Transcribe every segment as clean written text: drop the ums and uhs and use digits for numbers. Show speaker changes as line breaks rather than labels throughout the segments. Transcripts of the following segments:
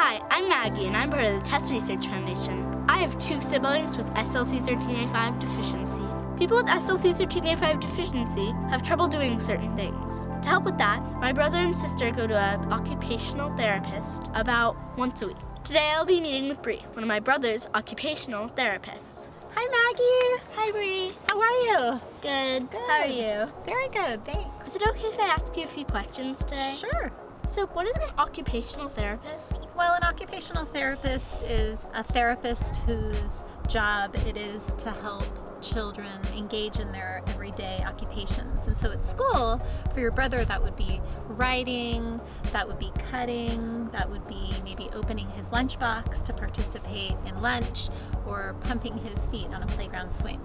Hi, I'm Maggie, and I'm part of the TESS Research Foundation. I have 2 siblings with SLC13A5 Deficiency. People with SLC13A5 Deficiency have trouble doing certain things. To help with that, my brother and sister go to an occupational therapist about once a week. Today I'll be meeting with Brie, one of my brother's occupational therapists.
Hi, Maggie.
Hi, Brie.
How are you?
Good. How are you?
Very good, thanks.
Is it okay if I ask you a few questions today?
Sure.
So, what is an occupational therapist?
Well, an occupational therapist is a therapist whose job it is to help children engage in their everyday occupations. And so at school, for your brother, that would be writing, that would be cutting, that would be maybe opening his lunchbox to participate in lunch, or pumping his feet on a playground swing.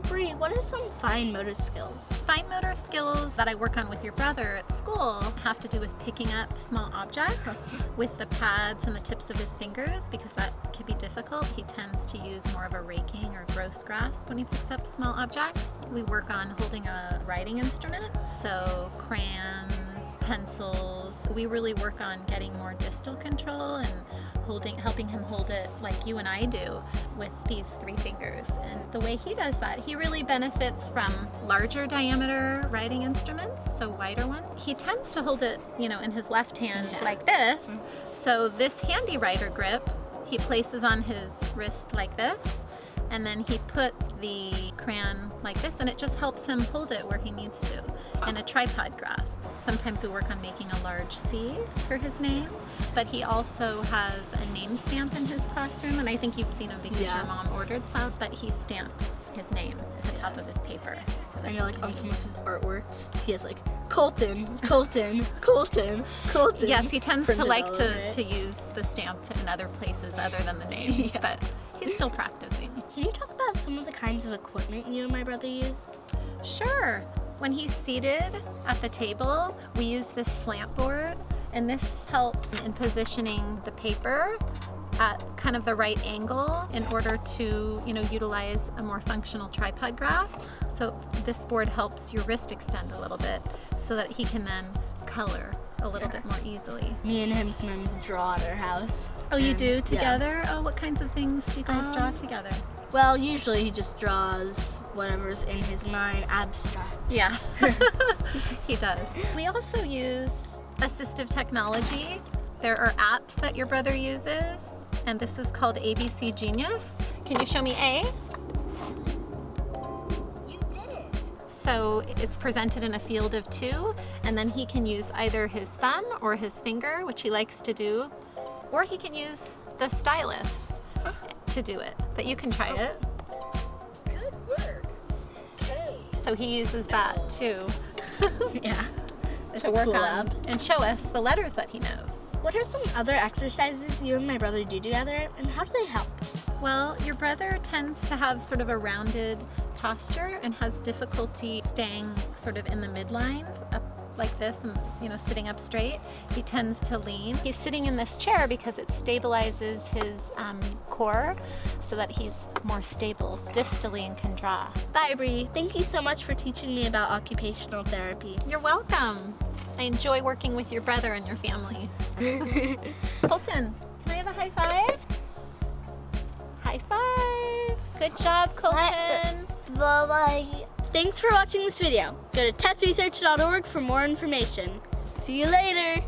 Brie, what are some fine motor skills?
Fine motor skills that I work on with your brother at school have to do with picking up small objects with the pads and the tips of his fingers, because that can be difficult. He tends to use more of a raking or gross grasp when he picks up small objects. We work on holding a writing instrument, so crayons, pencils. We really work on getting more distal control and helping him hold it like you and I do with these 3 fingers. And the way he does that, he really benefits from larger diameter writing instruments, so wider ones. He tends to hold it, in his left hand like this. So this handy writer grip, he places on his wrist like this, and then he puts the crayon like this, and it just helps him hold it where he needs to in a tripod grasp. Sometimes we work on making a large C for his name, but he also has a name stamp in his classroom, and I think you've seen him because your mom ordered some, but he stamps his name at the top of his paper. So
I know, on some of his artworks, he has Colton, Colton, Colton, Colton.
Yes, he tends to like to use the stamp in other places other than the name, but he's still practicing.
Can you talk about some of the kinds of equipment you and my brother use?
Sure. When he's seated at the table, we use this slant board, and this helps in positioning the paper at kind of the right angle in order to, utilize a more functional tripod grasp. So this board helps your wrist extend a little bit so that he can then color a little bit more easily.
Me and him sometimes draw at our house.
Oh, you do together? Yeah. Oh, what kinds of things do you guys draw together?
Well, usually he just draws whatever's in his mind, abstract.
Yeah, he does. We also use assistive technology. There are apps that your brother uses, and this is called ABC Genius. Can you show me A?
You did it.
So it's presented in a field of 2, and then he can use either his thumb or his finger, which he likes to do, or he can use the stylus to do it, but you can try it.
Good work. Okay.
So he uses that too.
Yeah.
To work on and show us the letters that he knows.
What are some other exercises you and my brother do together, and how do they help?
Well, your brother tends to have sort of a rounded posture and has difficulty staying sort of in the midline, up like this, and sitting up straight. He tends to lean. He's sitting in this chair because it stabilizes his core so that he's more stable distally and can draw.
Bye, Brie. Thank you so much for teaching me about occupational therapy.
You're welcome. I enjoy working with your brother and your family. Colton, can I have a high five? High five. Good job, Colton.
Bye-bye. Thanks for watching this video. Go to tessresearch.org for more information. See you later.